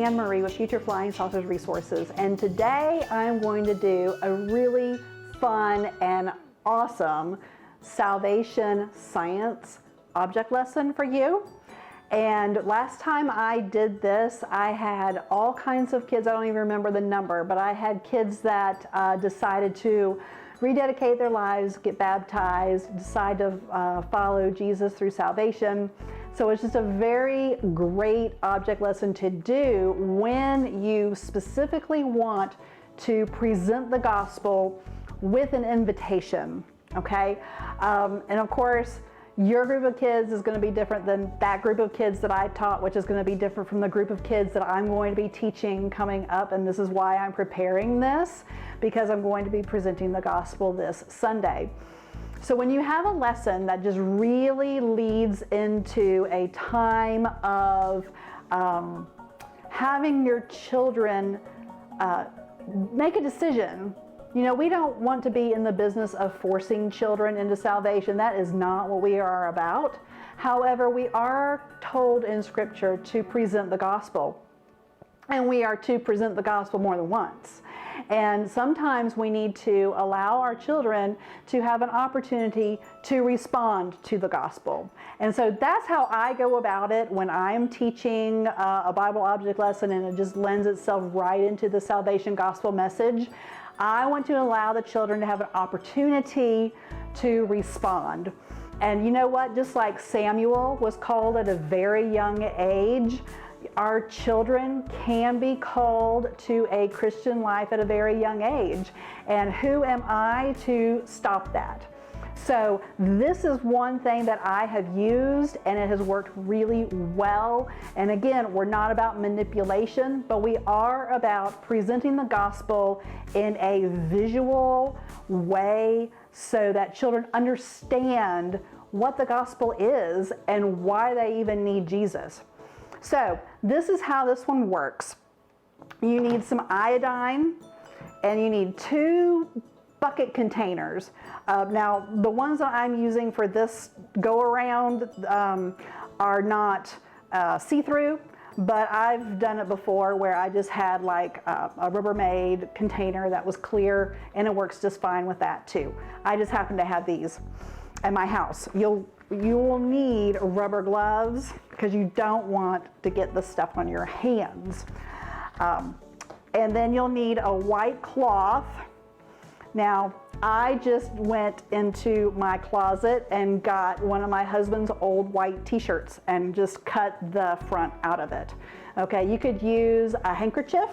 Anne-Marie with Future Flying Saucers Resources, and today I'm going to do a really fun and awesome salvation science object lesson for you. And last time I did this, I had all kinds of kids, I don't even remember the number, but I had kids that decided to rededicate their lives, get baptized, decide to follow Jesus through salvation. So it's just a very great object lesson to do when you specifically want to present the gospel with an invitation, okay? And of course, your group of kids is going to be different than that group of kids that I taught, which is going to be different from the group of kids that I'm going to be teaching coming up. And this is why I'm preparing this, because I'm going to be presenting the gospel this Sunday. So when you have a lesson that just really leads into a time of having your children make a decision. You know, we don't want to be in the business of forcing children into salvation. That is not what we are about. However, we are told in Scripture to present the gospel. And we are to present the gospel more than once. And sometimes we need to allow our children to have an opportunity to respond to the gospel. And so that's how I go about it when I'm teaching a Bible object lesson, and it just lends itself right into the salvation gospel message. I want to allow the children to have an opportunity to respond. And you know what? Just like Samuel was called at a very young age, our children can be called to a Christian life at a very young age. And who am I to stop that? So this is one thing that I have used, and it has worked really well. And again, we're not about manipulation, but we are about presenting the gospel in a visual way so that children understand what the gospel is and why they even need Jesus. So this is how this one works. You need some iodine, and you need 2 bucket containers. Now, the ones that I'm using for this go around are not see-through, but I've done it before where I just had like a Rubbermaid container that was clear, and it works just fine with that too. I just happen to have these at my house. You will need rubber gloves because you don't want to get the stuff on your hands. And then you'll need a white cloth. Now, I just went into my closet and got one of my husband's old white t-shirts and just cut the front out of it. Okay, you could use a handkerchief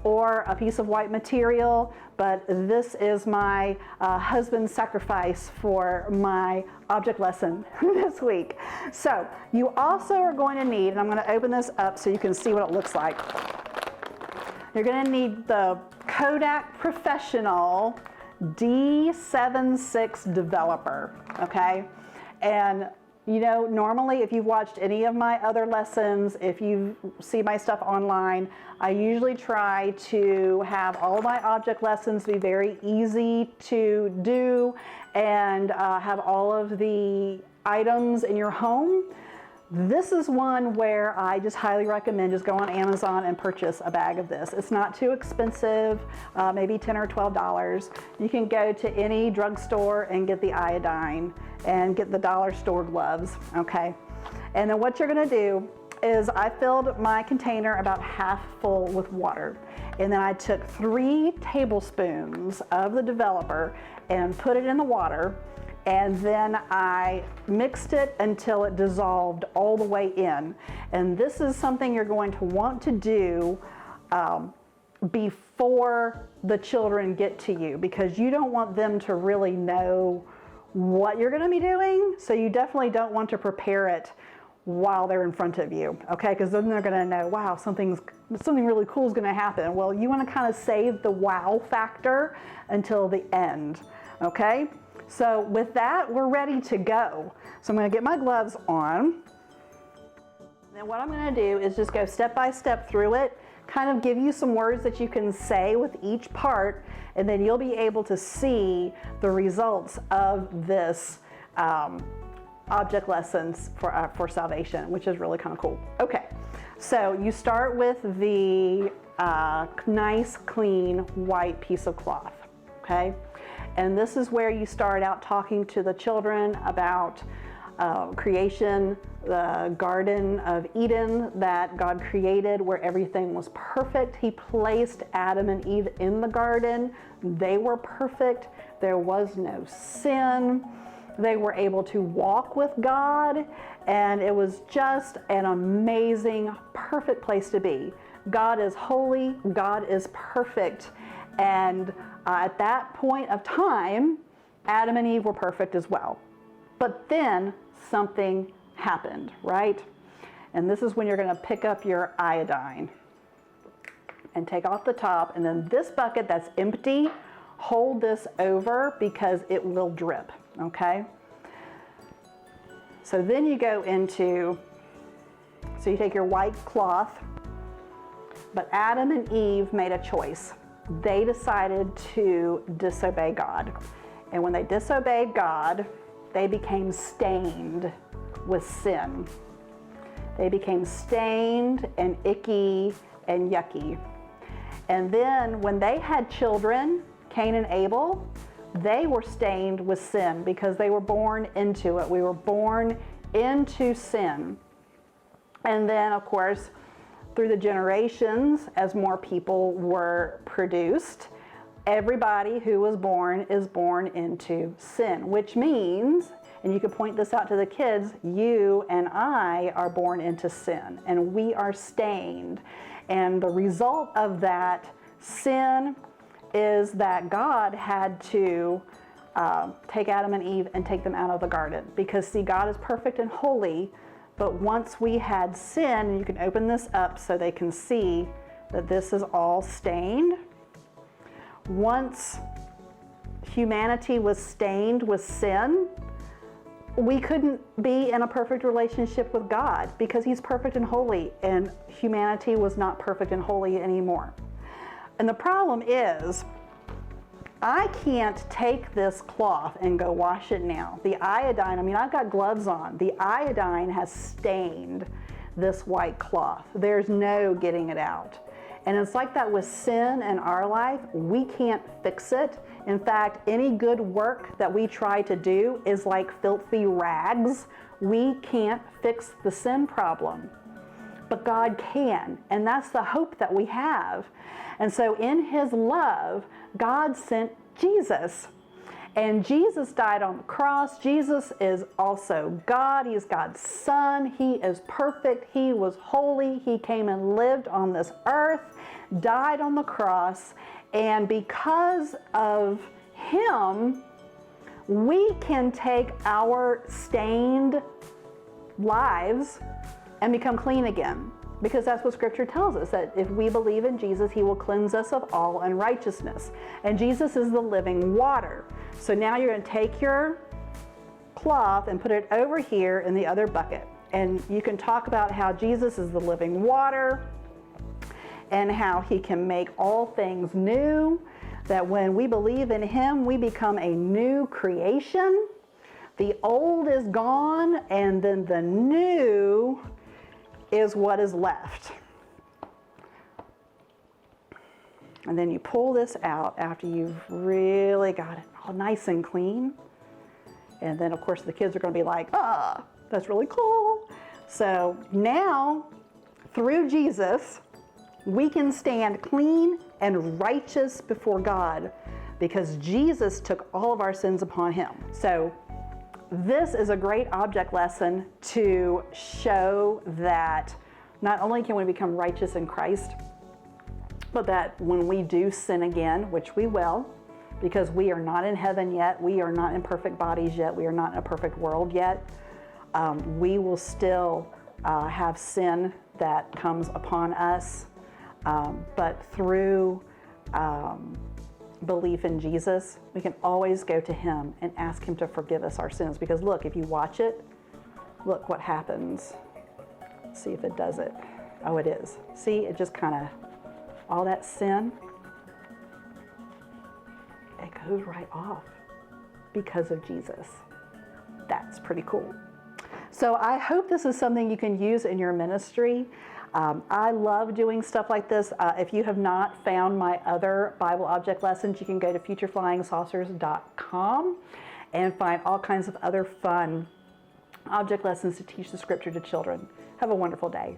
or a piece of white material, but this is my husband's sacrifice for my object lesson this week. So you also are going to need, and I'm going to open this up so you can see what it looks like. You're going to need the Kodak Professional D76 developer, okay? And you know, normally if you've watched any of my other lessons, if you see my stuff online, I usually try to have all my object lessons be very easy to do and have all of the items in your home. This is one where I just highly recommend just go on Amazon and purchase a bag of this. It's not too expensive, maybe $10 or $12. You can go to any drugstore and get the iodine and get the dollar store gloves, okay? And then what you're gonna do is I filled my container about half full with water. And then I took 3 tablespoons of the developer and put it in the water. And then I mixed it until it dissolved all the way in. And this is something you're going to want to do before the children get to you, because you don't want them to really know what you're going to be doing. So you definitely don't want to prepare it while they're in front of you, okay? Because then they're going to know, wow, something really cool is going to happen. Well, you want to kind of save the wow factor until the end, okay? So with that, we're ready to go. So I'm going to get my gloves on. Then what I'm going to do is just go step by step through it, kind of give you some words that you can say with each part, and then you'll be able to see the results of this object lessons for salvation, which is really kind of cool. Okay, So you start with the nice, clean, white piece of cloth, okay? And this is where you start out talking to the children about creation, the Garden of Eden that God created, where everything was perfect. He placed Adam and Eve in the garden. They were perfect. There was no sin. They were able to walk with God, and it was just an amazing, perfect place to be. God is holy. God is perfect. And at that point of time, Adam and Eve were perfect as well. But then something happened, right? And this is when you're going to pick up your iodine and take off the top. And then this bucket that's empty, hold this over because it will drip, okay? So then you go into, so you take your white cloth, but Adam and Eve made a choice. They decided to disobey God. And when they disobeyed God, they became stained with sin. They became stained and icky and yucky. And then when they had children, Cain and Abel, they were stained with sin because they were born into it. We were born into sin. And then, of course, through the generations, as more people were produced, everybody who was born is born into sin, which means, and you can point this out to the kids, you and I are born into sin, and we are stained. And the result of that sin is that God had to take Adam and Eve and take them out of the garden. Because, see, God is perfect and holy, but once we had sin, and you can open this up so they can see that this is all stained. Once humanity was stained with sin, we couldn't be in a perfect relationship with God because He's perfect and holy, and humanity was not perfect and holy anymore. And the problem is, I can't take this cloth and go wash it now. The iodine, I mean, I've got gloves on. The iodine has stained this white cloth. There's no getting it out. And it's like that with sin in our life. We can't fix it. In fact, any good work that we try to do is like filthy rags. We can't fix the sin problem. But God can, and that's the hope that we have. And so in His love, God sent Jesus. And Jesus died on the cross. Jesus is also God. He's God's Son. He is perfect. He was holy. He came and lived on this earth, died on the cross, and because of Him, we can take our stained lives and become clean again. Because that's what Scripture tells us, that if we believe in Jesus, He will cleanse us of all unrighteousness. And Jesus is the living water. So now you're going to take your cloth and put it over here in the other bucket. And you can talk about how Jesus is the living water and how He can make all things new, that when we believe in Him, we become a new creation. The old is gone, and then the new is what is left. And then you pull this out after you've really got it all nice and clean. And then, of course, the kids are going to be like, ah, that's really cool. So now, through Jesus, we can stand clean and righteous before God because Jesus took all of our sins upon Him. So this is a great object lesson to show that not only can we become righteous in Christ, but that when we do sin again, which we will, because we are not in heaven yet, we are not in perfect bodies yet, we are not in a perfect world yet, we will still have sin that comes upon us, but through belief in Jesus, we can always go to Him and ask Him to forgive us our sins. Because look, if you watch it, look what happens. See if it does it. Oh, it is. See, it just kind of, all that sin, it goes right off because of Jesus. That's pretty cool. So I hope this is something you can use in your ministry. I love doing stuff like this. If you have not found my other Bible object lessons, you can go to futureflyingsaucers.com and find all kinds of other fun object lessons to teach the scripture to children. Have a wonderful day.